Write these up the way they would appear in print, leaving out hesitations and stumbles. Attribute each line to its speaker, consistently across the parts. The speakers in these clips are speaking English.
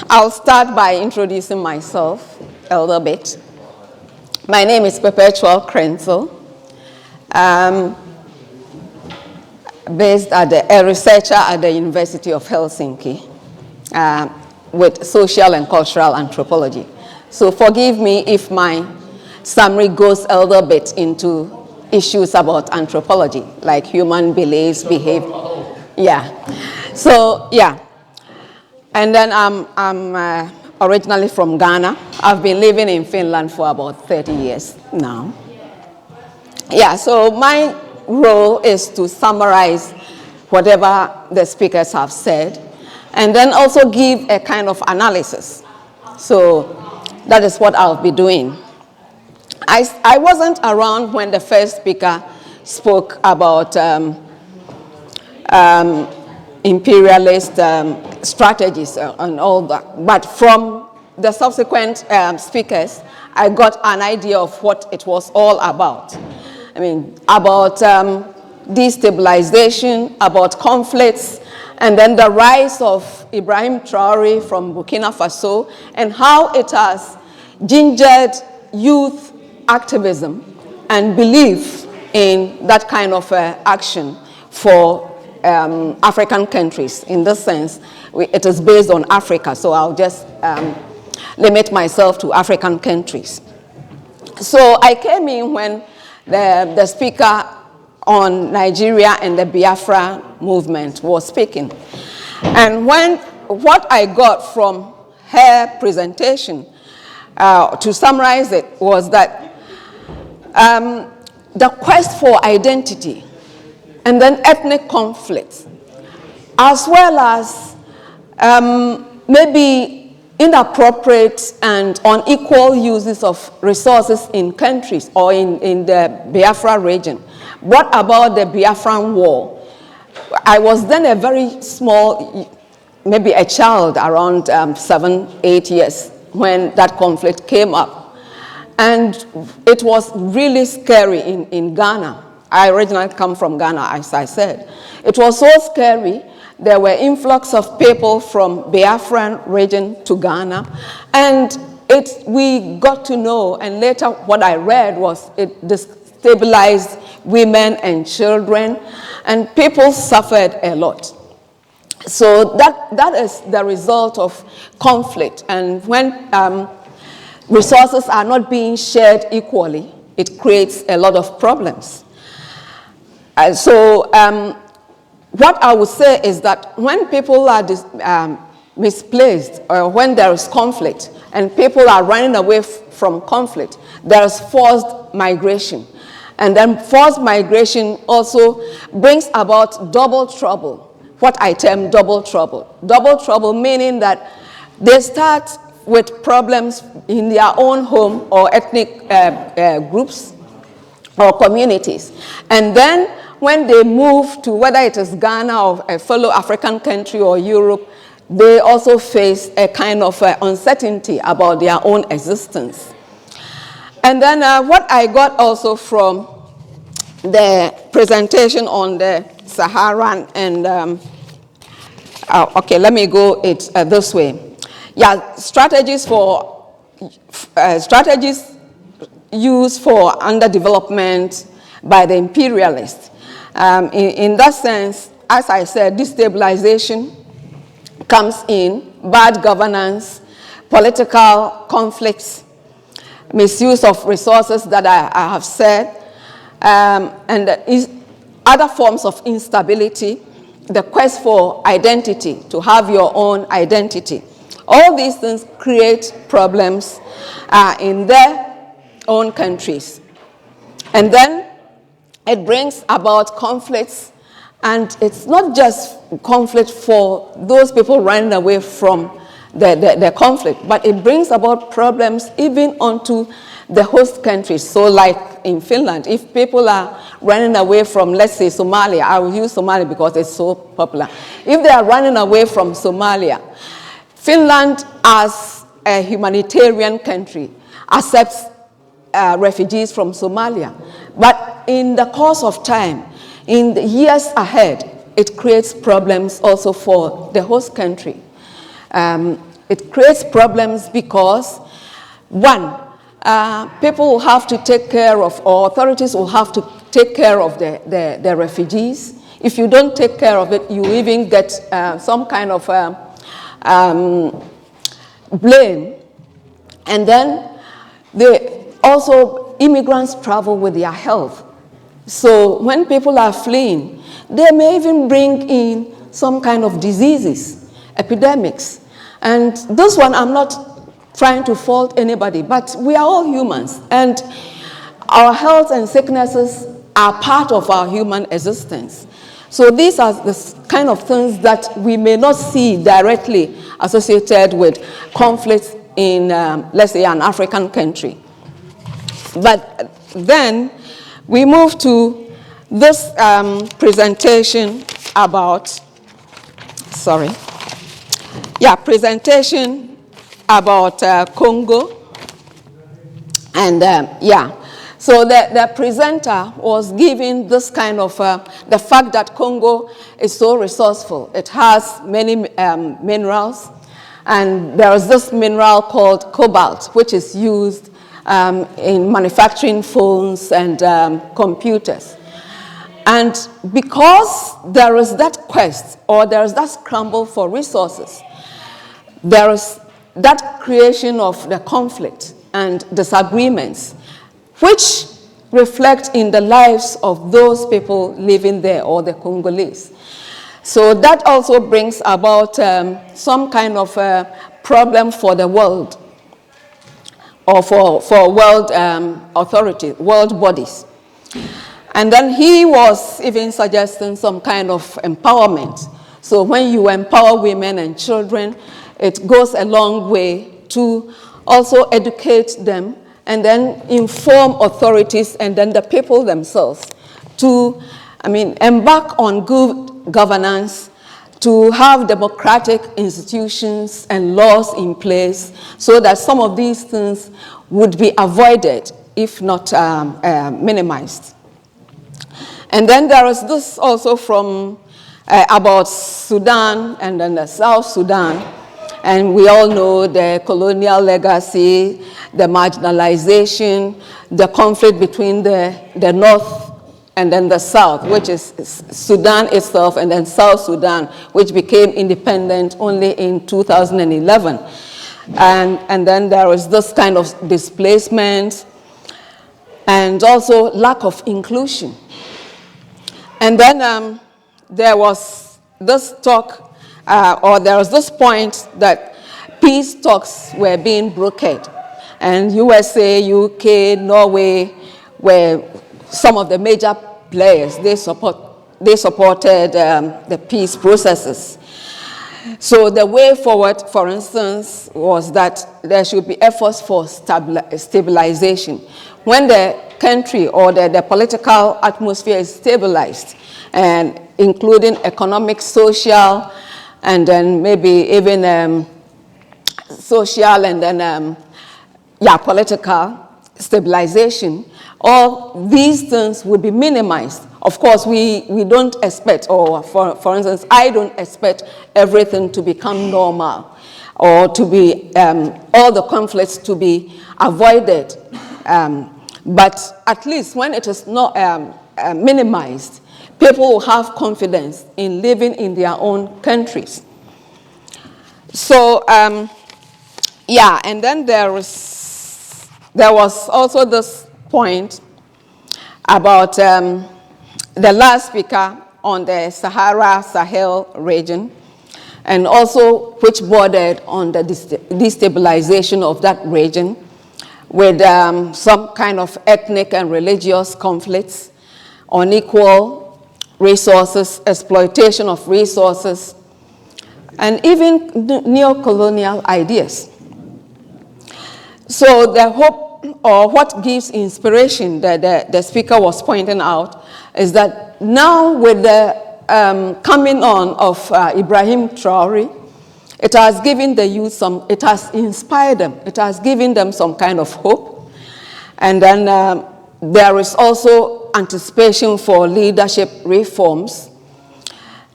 Speaker 1: I'll start by introducing myself a little bit. My name is Perpetual Crentsil. Based a researcher at the University of Helsinki with social and cultural anthropology. So forgive me if my summary goes a little bit into issues about anthropology, like human beliefs, behavior. Yeah. So, yeah. And then I'm originally from Ghana. I've been living in Finland for about 30 years now. Yeah, so my role is to summarize whatever the speakers have said, and then also give a kind of analysis. So that is what I'll be doing. I wasn't around when the first speaker spoke about imperialist strategies and all that. But from the subsequent speakers, I got an idea of what it was all about. I mean, about destabilization, about conflicts, and then the rise of Ibrahim Traore from Burkina Faso, and how it has gingered youth activism and belief in that kind of action for African countries. In this sense, it is based on Africa, so I'll just limit myself to African countries. So I came in when the speaker on Nigeria and the Biafra movement was speaking. And what I got from her presentation, to summarize it, was that the quest for identity and then ethnic conflicts, as well as maybe inappropriate and unequal uses of resources in countries or in the Biafra region. What about the Biafran war? I was then a very small, maybe a child around 7, 8 years when that conflict came up. And it was really scary in Ghana. I originally come from Ghana, as I said. It was so scary. There were influx of people from Biafran region to Ghana, and we got to know, and later what I read was it destabilized women and children, and people suffered a lot. So that is the result of conflict, and when resources are not being shared equally, it creates a lot of problems. What I would say is that when people are misplaced, or when there is conflict, and people are running away from conflict, there is forced migration. And then forced migration also brings about double trouble, what I term double trouble. Double trouble meaning that they start with problems in their own home or ethnic groups or communities. And then when they move to whether it is Ghana or a fellow African country or Europe, they also face a kind of uncertainty about their own existence. And then what I got also from the presentation on the Saharan and, okay, let me go it this way. Yeah, strategies used for underdevelopment by the imperialists. In that sense, as I said, destabilization comes in, bad governance, political conflicts, misuse of resources that I have said, and other forms of instability, the quest for identity, to have your own identity. All these things create problems in their own countries. And then it brings about conflicts, and it's not just conflict for those people running away from the conflict, but it brings about problems even onto the host countries. So like in Finland, if people are running away from, let's say, Somalia, I will use Somalia because it's so popular. If they are running away from Somalia, Finland, as a humanitarian country, accepts refugees from Somalia. But in the course of time, in the years ahead, it creates problems also for the host country. it creates problems because, one, people will have to take care of, or authorities will have to take care of the refugees. If you don't take care of it, you even get some kind of blame. And then also immigrants travel with their health. So when people are fleeing, they may even bring in some kind of diseases, epidemics. And this one, I'm not trying to fault anybody, but we are all humans. And our health and sicknesses are part of our human existence. So these are the kind of things that we may not see directly associated with conflicts in, let's say, an African country. But then we move to this presentation about, presentation about Congo. And so the presenter was giving this kind of, the fact that Congo is so resourceful. It has many minerals, and there is this mineral called cobalt, which is used in manufacturing phones and computers. And because there is that quest, or there is that scramble for resources, there is that creation of the conflict and disagreements, which reflect in the lives of those people living there, or the Congolese. So that also brings about some kind of problem for the world, or for world authority, world bodies. And then he was even suggesting some kind of empowerment. So when you empower women and children, it goes a long way to also educate them and then inform authorities and then the people themselves to, embark on good governance, to have democratic institutions and laws in place so that some of these things would be avoided, if not minimized. And then there is this also from about Sudan and then the South Sudan. And we all know the colonial legacy, the marginalization, the conflict between the North and then the South, which is Sudan itself, and then South Sudan, which became independent only in 2011. And then there was this kind of displacement and also lack of inclusion. And then there was this talk, or there was this point that peace talks were being brokered. And USA, UK, Norway were some of the major players. They supported the peace processes. So the way forward, for instance, was that there should be efforts for stabilization. When the country or the political atmosphere is stabilized, and including economic, social, and then maybe even social and then political stabilization, all these things would be minimized. Of course, we don't expect, or for instance, I don't expect everything to become normal or to be, all the conflicts to be avoided. But at least when it is not minimized, people will have confidence in living in their own countries. So, and then there was also this point about the last speaker on the Sahara-Sahel region, and also which bordered on the destabilization of that region with some kind of ethnic and religious conflicts, unequal resources, exploitation of resources, and even neo-colonial ideas. So the hope, or what gives inspiration that the speaker was pointing out, is that now with the coming on of Ibrahim Traore, it has given the youth it has inspired them, it has given them some kind of hope. And then there is also anticipation for leadership reforms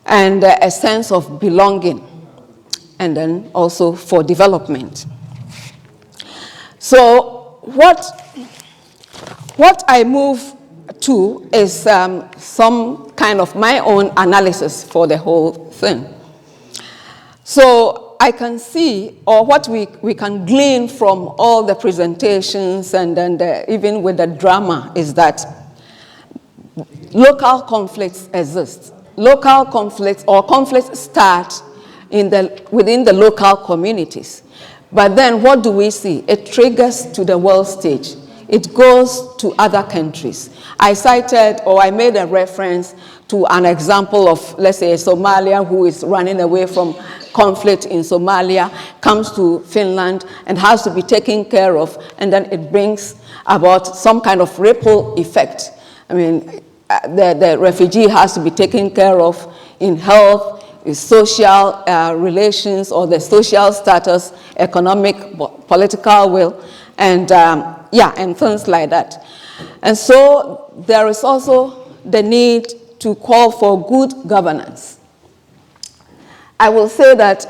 Speaker 1: and a sense of belonging. and then also for development. So what I move to is some kind of my own analysis for the whole thing. So I can see, or what we can glean from all the presentations and then even with the drama, is that local conflicts exist. Local conflicts or conflicts start within the local communities. But then what do we see? It triggers to the world stage. It goes to other countries. I cited, or I made a reference to an example of, let's say, a Somalian who is running away from conflict in Somalia, comes to Finland and has to be taken care of, and then it brings about some kind of ripple effect. I mean, the refugee has to be taken care of in health, in social relations, or the social status, economic, political will, and and things like that. And so there is also the need to call for good governance. I will say that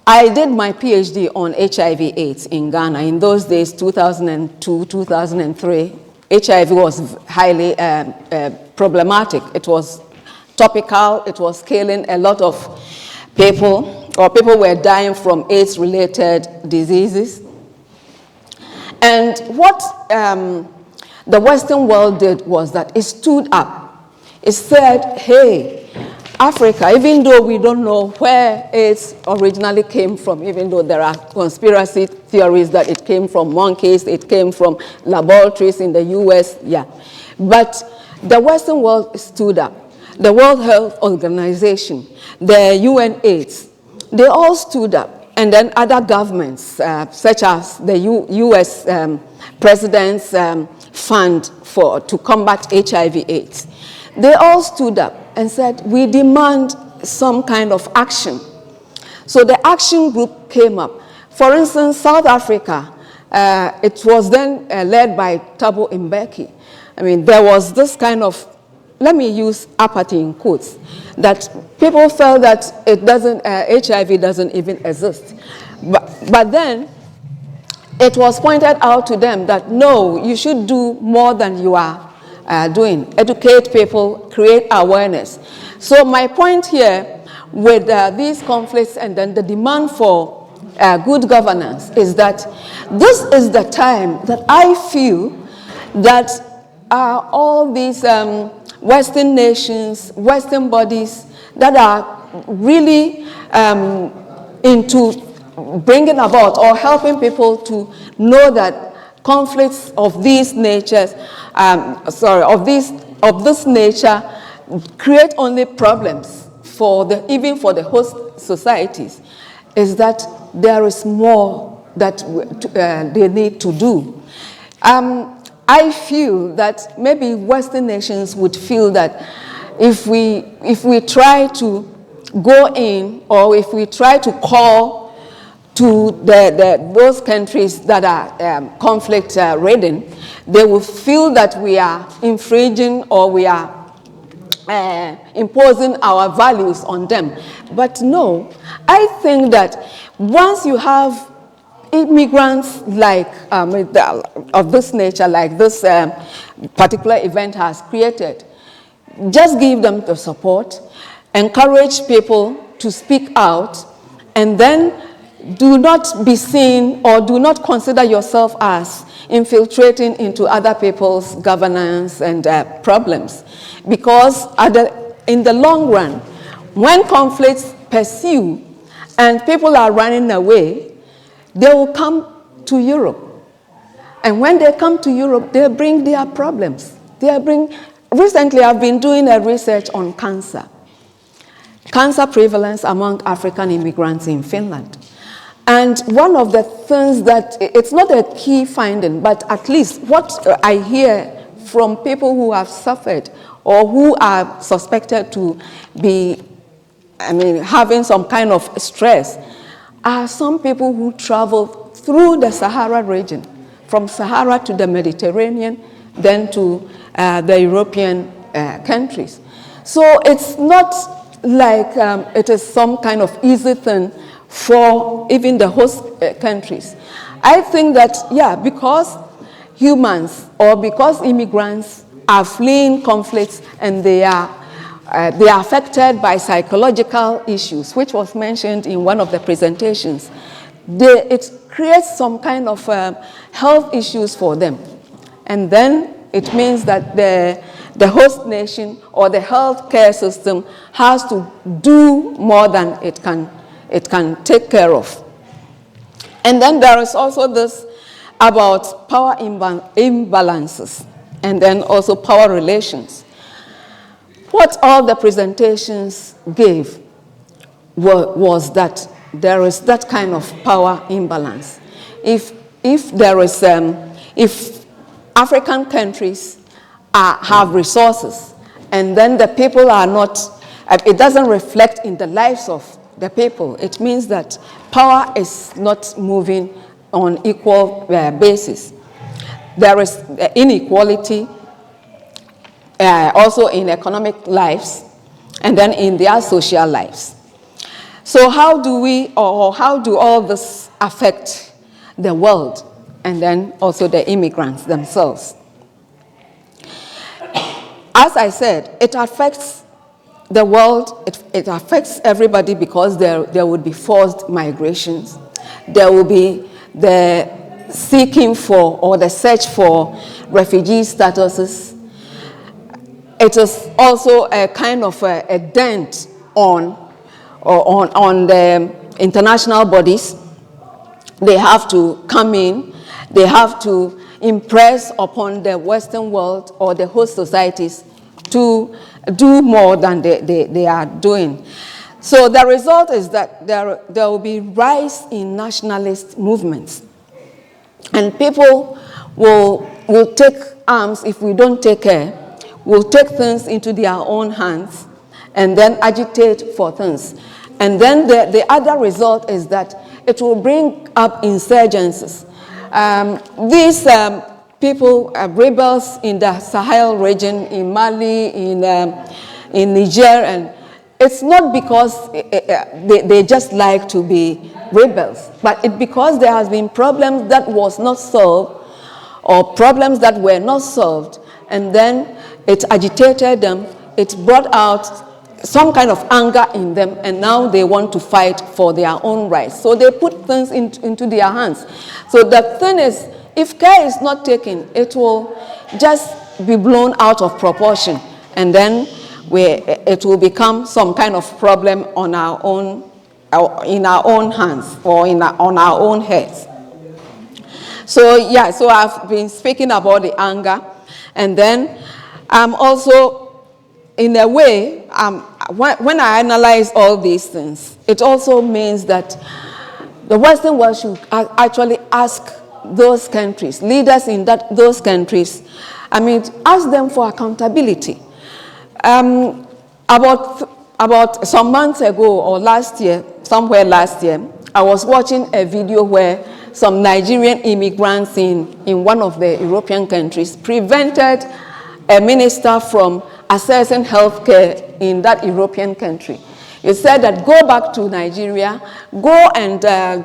Speaker 1: I did my PhD on HIV/AIDS in Ghana. In those days, 2002, 2003, HIV was highly problematic. It was topical. It was killing a lot of people, or people were dying from AIDS-related diseases. And what the Western world did was that it stood up. It said, hey, Africa, even though we don't know where AIDS originally came from, even though there are conspiracy theories that it came from monkeys, it came from laboratories in the US, but the Western world stood up. The World Health Organization, the UN/AIDS, they all stood up. And then other governments, such as the US President's Fund to combat HIV/AIDS, they all stood up and said, we demand some kind of action. So the action group came up. For instance, South Africa, it was then led by Thabo Mbeki. I mean, there was this kind of, let me use apathy in quotes, that people felt that HIV doesn't even exist. But then it was pointed out to them that no, you should do more than you are doing. Educate people, create awareness. So my point here with these conflicts and then the demand for good governance is that this is the time that I feel that all these Western nations, Western bodies that are really into bringing about or helping people to know that conflicts of these natures, of this nature, create only problems even for the host societies, is that there is more that they need to do. I feel that maybe Western nations would feel that if we try to go in, or if we try to call to those countries that are conflict-ridden, they will feel that we are infringing or we are imposing our values on them. But no, I think that once you have immigrants like of this nature, like this particular event has created, just give them the support, encourage people to speak out, and then do not be seen or do not consider yourself as infiltrating into other people's governance and problems. Because in the long run, when conflicts pursue and people are running away, they will come to Europe. And when they come to Europe, they bring their problems. Recently, I've been doing a research on cancer prevalence among African immigrants in Finland. And one of the things that, it's not a key finding, but at least what I hear from people who have suffered or who are suspected to be, having some kind of stress, are some people who travel through the Sahara region, from Sahara to the Mediterranean, then to the European countries. So it's not like it is some kind of easy thing for even the host countries. I think that, yeah, because humans or because immigrants are fleeing conflicts and they are affected by psychological issues, which was mentioned in one of the presentations, it creates some kind of health issues for them. And then it means that the host nation or the healthcare system has to do more than it can take care of. And then there is also this about power imbalances and then also power relations. What all the presentations gave was that there is that kind of power imbalance. If African countries have resources and then the people are not, it doesn't reflect in the lives of the people, it means that power is not moving on equal basis. There is inequality also in economic lives and then in their social lives. So how do all this affect the world and then also the immigrants themselves? As I said, it affects the world, it affects everybody because there would be forced migrations. There will be the seeking for or the search for refugee statuses. It is also a kind of a dent on the international bodies. They have to come in, they have to impress upon the Western world or the host societies to do more than they are doing. So the result is that there will be rise in nationalist movements. And people will take arms if we don't take care, will take things into their own hands and then agitate for things. And then the other result is that it will bring up insurgencies. These people, rebels in the Sahel region, in Mali, in Niger, and it's not because they just like to be rebels, but it's because there has been problems that was not solved or problems that were not solved, and then it agitated them, it brought out some kind of anger in them, and now they want to fight for their own rights. So they put things into their hands. So the thing is, if care is not taken, it will just be blown out of proportion, and then it will become some kind of problem on our own, in our own hands or on our own heads. So yeah, so I've been speaking about the anger, and then also, in a way, when I analyze all these things, it also means that the Western world should actually ask those countries, leaders in those countries, ask them for accountability. About some months ago or somewhere last year, I was watching a video where some Nigerian immigrants in one of the European countries prevented a minister from accessing healthcare in that European country. He said that go back to Nigeria, go and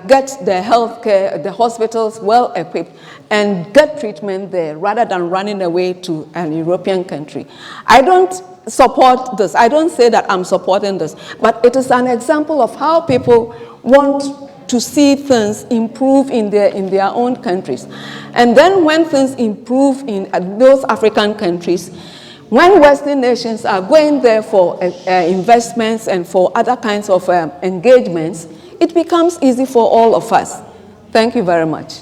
Speaker 1: get the healthcare, the hospitals well equipped, and get treatment there rather than running away to an European country. I don't support this. I don't say that I'm supporting this, but it is an example of how people want to see things improve in their own countries. And then when things improve in those African countries, when Western nations are going there for investments and for other kinds of engagements, it becomes easy for all of us. Thank you very much.